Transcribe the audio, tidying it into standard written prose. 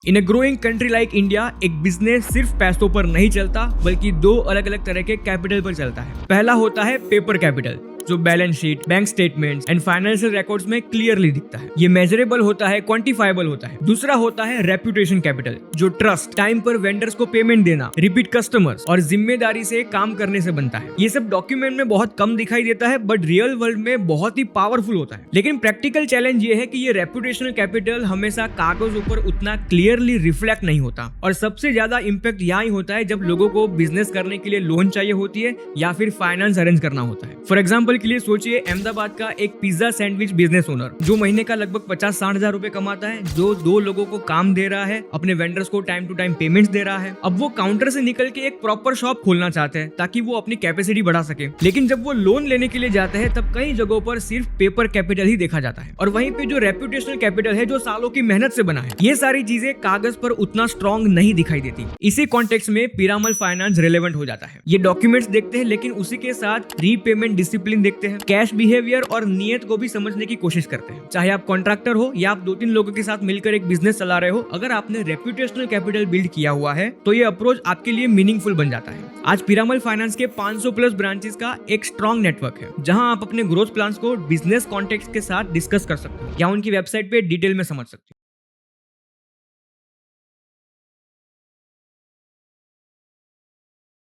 In a growing country like India एक business सिर्फ पैसों पर नहीं चलता बल्कि दो अलग अलग तरह के कैपिटल पर चलता है। पहला होता है पेपर कैपिटल, जो balance sheet, bank statements and financial records में क्लियरली दिखता है। ये मेजरेबल होता है, क्वांटिफाइबल होता है। दूसरा होता है रेपुटेशन कैपिटल, जो ट्रस्ट, टाइम पर वेंडर्स को पेमेंट देना, रिपीट कस्टमर्स और जिम्मेदारी से काम करने से बनता है। ये सब डॉक्यूमेंट में बहुत कम दिखाई देता है बट रियल वर्ल्ड में बहुत ही पावरफुल होता है। लेकिन प्रैक्टिकल चैलेंज ये है कि ये रेपुटेशनल कैपिटल हमेशा कागजों पर उतना क्लियरली रिफ्लेक्ट नहीं होता और सबसे ज्यादा इम्पैक्ट यहाँ ही होता है जब लोगों को बिजनेस करने के लिए लोन चाहिए होती है या फिर फाइनेंस अरेंज करना होता है। फॉर एग्जाम्पल के लिए सोचिए अहमदाबाद का एक पिज्जा सैंडविच बिजनेस ओनर जो महीने का लगभग 50-60 हजार रुपए कमाता है, जो 2 लोगों को काम दे रहा है, अपने वेंडर्स को टाइम टू टाइम पेमेंट्स दे रहा है। अब वो काउंटर से निकल के एक प्रॉपर शॉप खोलना चाहते हैं ताकि वो अपनी कैपेसिटी बढ़ा सके। लेकिन जब वो लोन लेने के लिए जाते हैं तब कई जगहों पर सिर्फ पेपर कैपिटल ही देखा जाता है और वहीं पे जो रेपुटेशनल कैपिटल है जो सालों की मेहनत से बना है, ये सारी चीजें कागज पर उतना स्ट्रॉन्ग नहीं दिखाई देती। इसी कॉन्टेक्स्ट में पिरामल फाइनेंस रेलेवेंट हो जाता है। ये डॉक्यूमेंट्स देखते हैं लेकिन उसी के साथ रीपेमेंट डिसिप्लिन देखते हैं, कैश बिहेवियर और नियत को भी समझने की कोशिश करते हैं। चाहे आप कॉन्ट्रैक्टर हो या आप 2-3 लोगों के साथ मिलकर एक बिजनेस चला रहे हो, अगर आपने रेपुटेशनल कैपिटल बिल्ड किया हुआ है तो ये अप्रोच आपके लिए मीनिंगफुल बन जाता है। आज पिरामल फाइनेंस के 500 प्लस ब्रांचेस का एक स्ट्रॉन्ग नेटवर्क है जहां आप अपने ग्रोथ प्लान्स को बिजनेस कॉन्टेक्स्ट के साथ डिस्कस कर सकते हो या उनकी वेबसाइट पे डिटेल में समझ सकते हो।